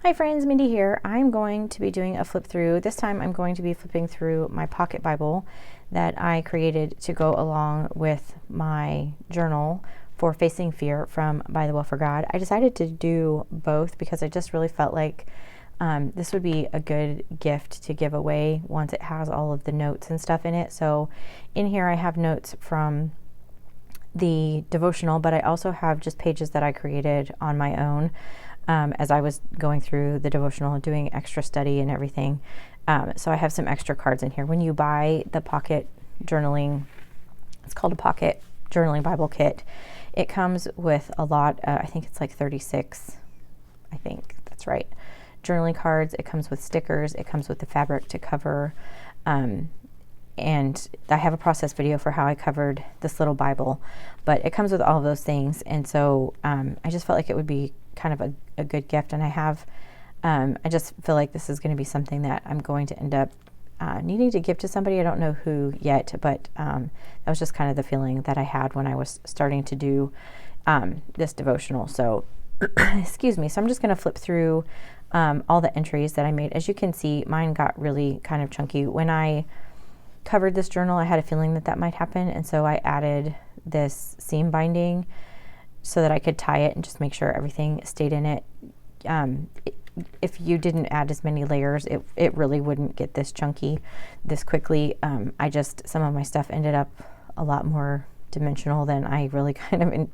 Hi friends, Mindy here. I'm going to be doing a flip through. This time I'm going to be flipping through my pocket Bible that I created to go along with my journal for Facing Fear from Bythewell4God. I decided to do both because I just really felt like this would be a good gift to give away once it has all of the notes and stuff in it. So in here I have notes from the devotional, but I also have just pages that I created on my own. As I was going through the devotional and doing extra study and everything. So I have some extra cards in here. When you buy the pocket journaling, it's called a pocket journaling Bible kit. It comes with a lot, I think it's like 36, I think that's right, journaling cards. It comes with stickers. It comes with the fabric to cover. And I have a process video for how I covered this little Bible, but it comes with all of those things. And so I just felt like it would be kind of a good gift. And I just feel like this is going to be something that I'm going to end up needing to give to somebody. I don't know who yet, but that was just kind of the feeling that I had when I was starting to do this devotional. So excuse me. So I'm just going to flip through all the entries that I made. As you can see, mine got really kind of chunky. When I covered this journal, I had a feeling that might happen, and so I added this seam binding so that I could tie it and just make sure everything stayed in it. If you didn't add as many layers, it really wouldn't get this chunky this quickly. Some of my stuff ended up a lot more dimensional than I really kind of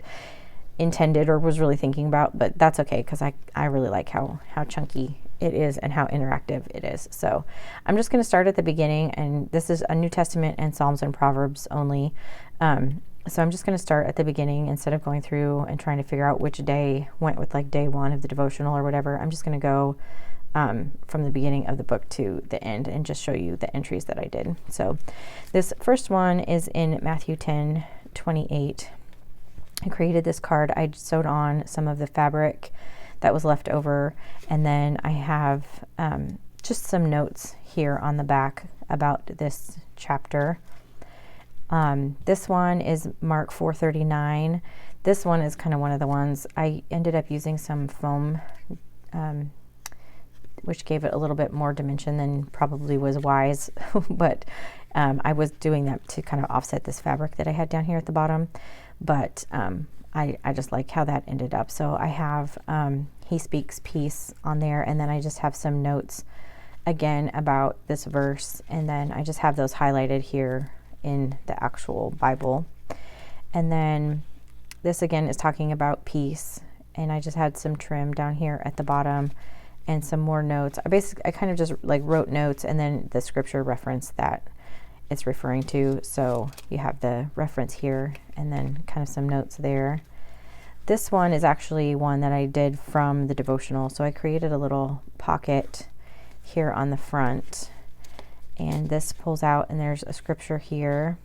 intended or was really thinking about, but that's okay because I really like how chunky it is and how interactive it is. So I'm just going to start at the beginning, and this is a New Testament and Psalms and Proverbs only. So I'm just going to start at the beginning instead of going through and trying to figure out which day went with like day one of the devotional or whatever. I'm just going to go from the beginning of the book to the end and just show you the entries that I did. So this first one is in Matthew 10:28. I created this card. I sewed on some of the fabric that was left over, and then I have just some notes here on the back about this chapter. This one is Mark 4:39. This one is kind of one of the ones I ended up using some foam, which gave it a little bit more dimension than probably was wise, but I was doing that to kind of offset this fabric that I had down here at the bottom. But I just like how that ended up. So I have He Speaks Peace on there, and then I just have some notes again about this verse, and then I just have those highlighted here in the actual Bible. And then this again is talking about peace, and I just had some trim down here at the bottom and some more notes. I kind of just like wrote notes and then the scripture reference that it's referring to. So you have the reference here and then kind of some notes there. This one is actually one that I did from the devotional. So I created a little pocket here on the front, and this pulls out, and there's a scripture here,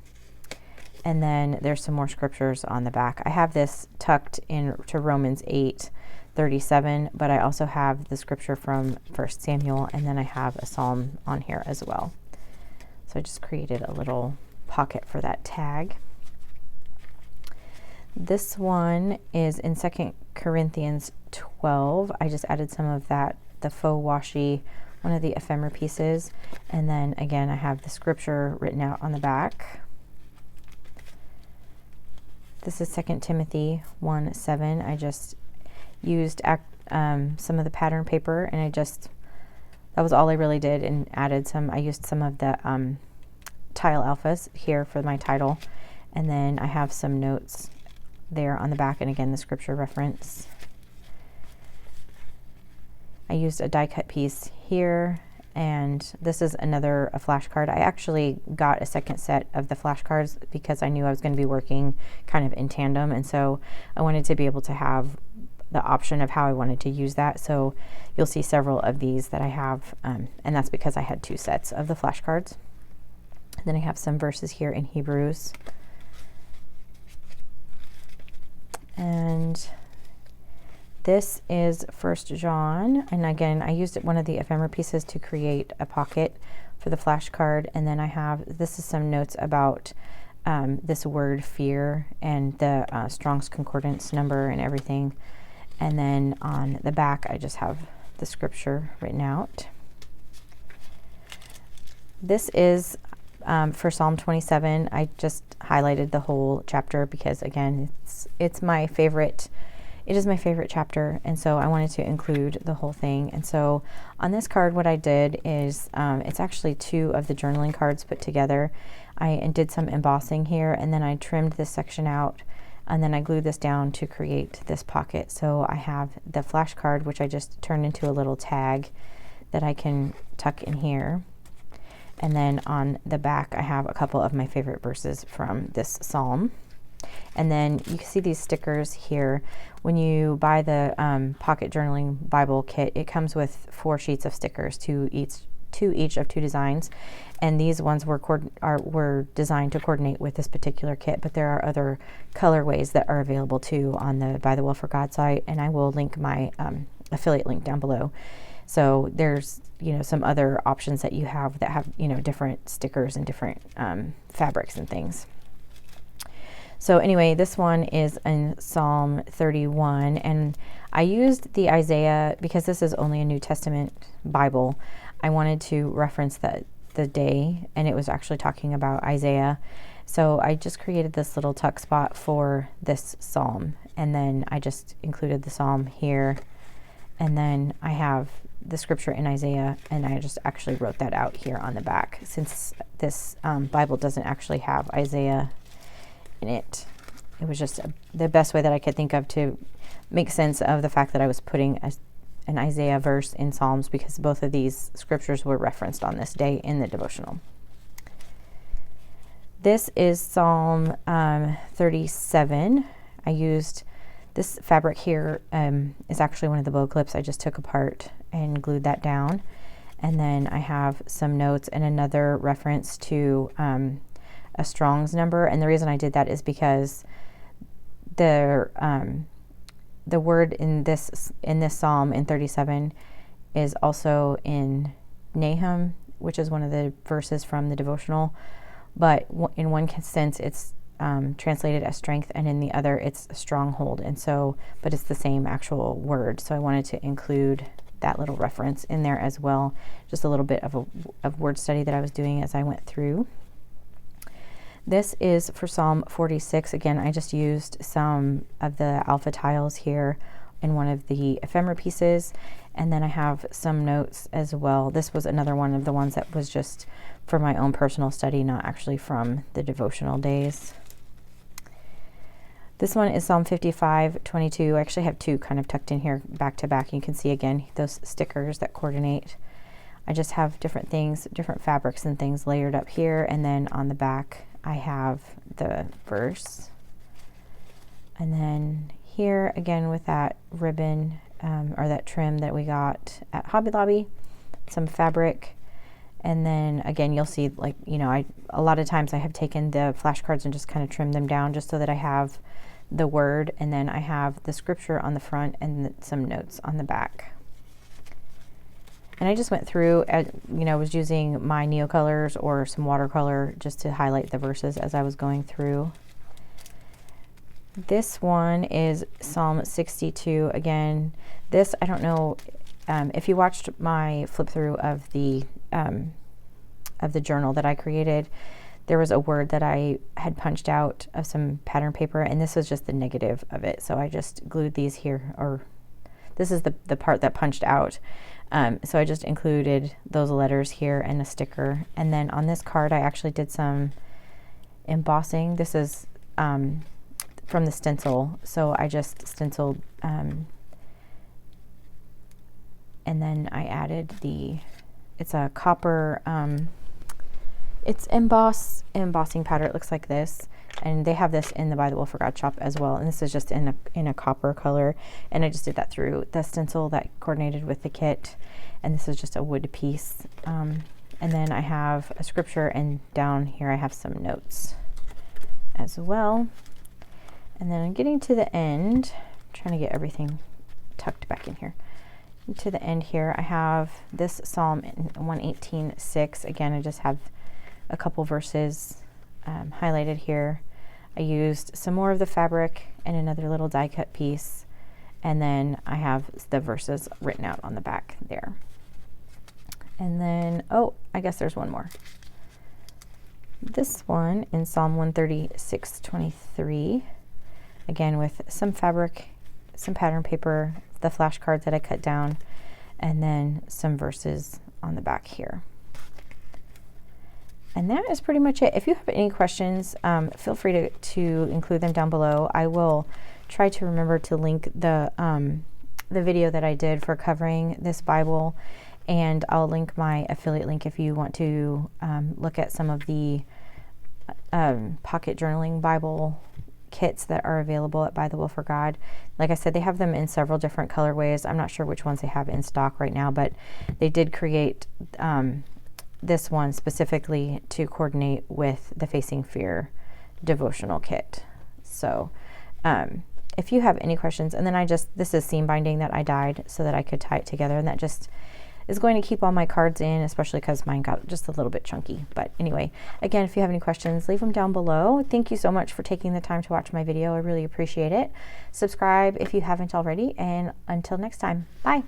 and then there's some more scriptures on the back. I have this tucked into Romans 8:37, but I also have the scripture from 1 Samuel, and then I have a psalm on here as well. So I just created a little pocket for that tag. This one is in 2 Corinthians 12. I just added some of that, the faux washi, one of the ephemera pieces. And then again, I have the scripture written out on the back. This is 2 Timothy 1:7. I just used some of the pattern paper, and that was all I really did, and added I used some of the tile alphas here for my title. And then I have some notes there on the back, and again, the scripture reference. I used a die cut piece here, and this is a flashcard. I actually got a second set of the flashcards because I knew I was going to be working kind of in tandem, and so I wanted to be able to have the option of how I wanted to use that. So you'll see several of these that I have, and that's because I had two sets of the flashcards. And then I have some verses here in Hebrews. And this is 1 John, and again, I used one of the ephemera pieces to create a pocket for the flashcard. And then this is some notes about this word fear and the Strong's Concordance number and everything. And then on the back, I just have the scripture written out. This is for Psalm 27. I just highlighted the whole chapter because, again, it's my favorite. It is my favorite chapter, and so I wanted to include the whole thing. And so on this card, what I did is, it's actually 2 of the journaling cards put together. I did some embossing here, and then I trimmed this section out, and then I glued this down to create this pocket. So I have the flash card, which I just turned into a little tag that I can tuck in here. And then on the back, I have a couple of my favorite verses from this psalm. And then you can see these stickers here. When you buy the Pocket Journaling Bible kit, it comes with 4 sheets of stickers, two each of 2 designs. And these ones were designed to coordinate with this particular kit, but there are other colorways that are available too on the Bythewell4God site, and I will link my affiliate link down below. So there's, some other options that you have that have, different stickers and different fabrics and things. So anyway, this one is in Psalm 31, and I used the Isaiah because this is only a New Testament Bible. I wanted to reference the day, and it was actually talking about Isaiah. So I just created this little tuck spot for this psalm, and then I just included the psalm here, and then I have the scripture in Isaiah, and I just actually wrote that out here on the back, since this Bible doesn't actually have Isaiah in it. It was just the best way that I could think of to make sense of the fact that I was putting an Isaiah verse in Psalms, because both of these scriptures were referenced on this day in the devotional. This is Psalm 37. I used this fabric here, is actually one of the bow clips I just took apart and glued that down. And then I have some notes and another reference to a Strong's number. And the reason I did that is because the word in this psalm in 37 is also in Nahum, which is one of the verses from the devotional. But in one sense, it's translated as strength, and in the other, it's a stronghold. And so, but it's the same actual word. So I wanted to include that little reference in there as well. Just a little bit of word study that I was doing as I went through. This is for Psalm 46. Again, I just used some of the alpha tiles here in one of the ephemera pieces, and then I have some notes as well. This was another one of the ones that was just for my own personal study, not actually from the devotional days. This one is Psalm 55:22. I actually have 2 kind of tucked in here back to back. You can see again those stickers that coordinate. I just have different things, different fabrics and things layered up here, and then on the back I have the verse. And then here again with that ribbon or that trim that we got at Hobby Lobby, some fabric. And then again, you'll see, like, a lot of times I have taken the flashcards and just kind of trimmed them down just so that I have the word, and then I have the scripture on the front and some notes on the back. And I just went through, was using my Neocolors or some watercolor just to highlight the verses as I was going through. This one is Psalm 62. Again, this, I don't know if you watched my flip through of the journal that I created. There was a word that I had punched out of some pattern paper, and this was just the negative of it. So I just glued these here, or this is the part that punched out. So I just included those letters here and a sticker. And then on this card, I actually did some embossing. This is from the stencil. So I just stenciled, and then I added it's a copper, it's embossing powder. It looks like this, and they have this in the Bythewell4God shop as well. And this is just in a copper color, and I just did that through the stencil that coordinated with the kit. And this is just a wood piece. And then I have a scripture, and down here I have some notes as well. And then I'm getting to the end, trying to get everything tucked back in here. To the end here, I have this Psalm 118:6. Again, I just have a couple verses highlighted here. I used some more of the fabric and another little die cut piece, And then I have the verses written out on the back there. And then, oh, I guess there's one more. This one in Psalm 136:23, again with some fabric, some pattern paper, the flashcards that I cut down, and then some verses on the back here. And that is pretty much it. If you have any questions, feel free to include them down below. I will try to remember to link the video that I did for covering this Bible, and I'll link my affiliate link if you want to look at some of the pocket journaling Bible kits that are available at Bythewell4God. Like I said, they have them in several different colorways. I'm not sure which ones they have in stock right now, but they did create this one specifically to coordinate with the Facing Fear devotional kit. So if you have any questions, and then this is seam binding that I dyed so that I could tie it together, and that just is going to keep all my cards in, especially because mine got just a little bit chunky. But anyway, again, if you have any questions, leave them down below. Thank you so much for taking the time to watch my video. I really appreciate it. Subscribe if you haven't already, and until next time, bye.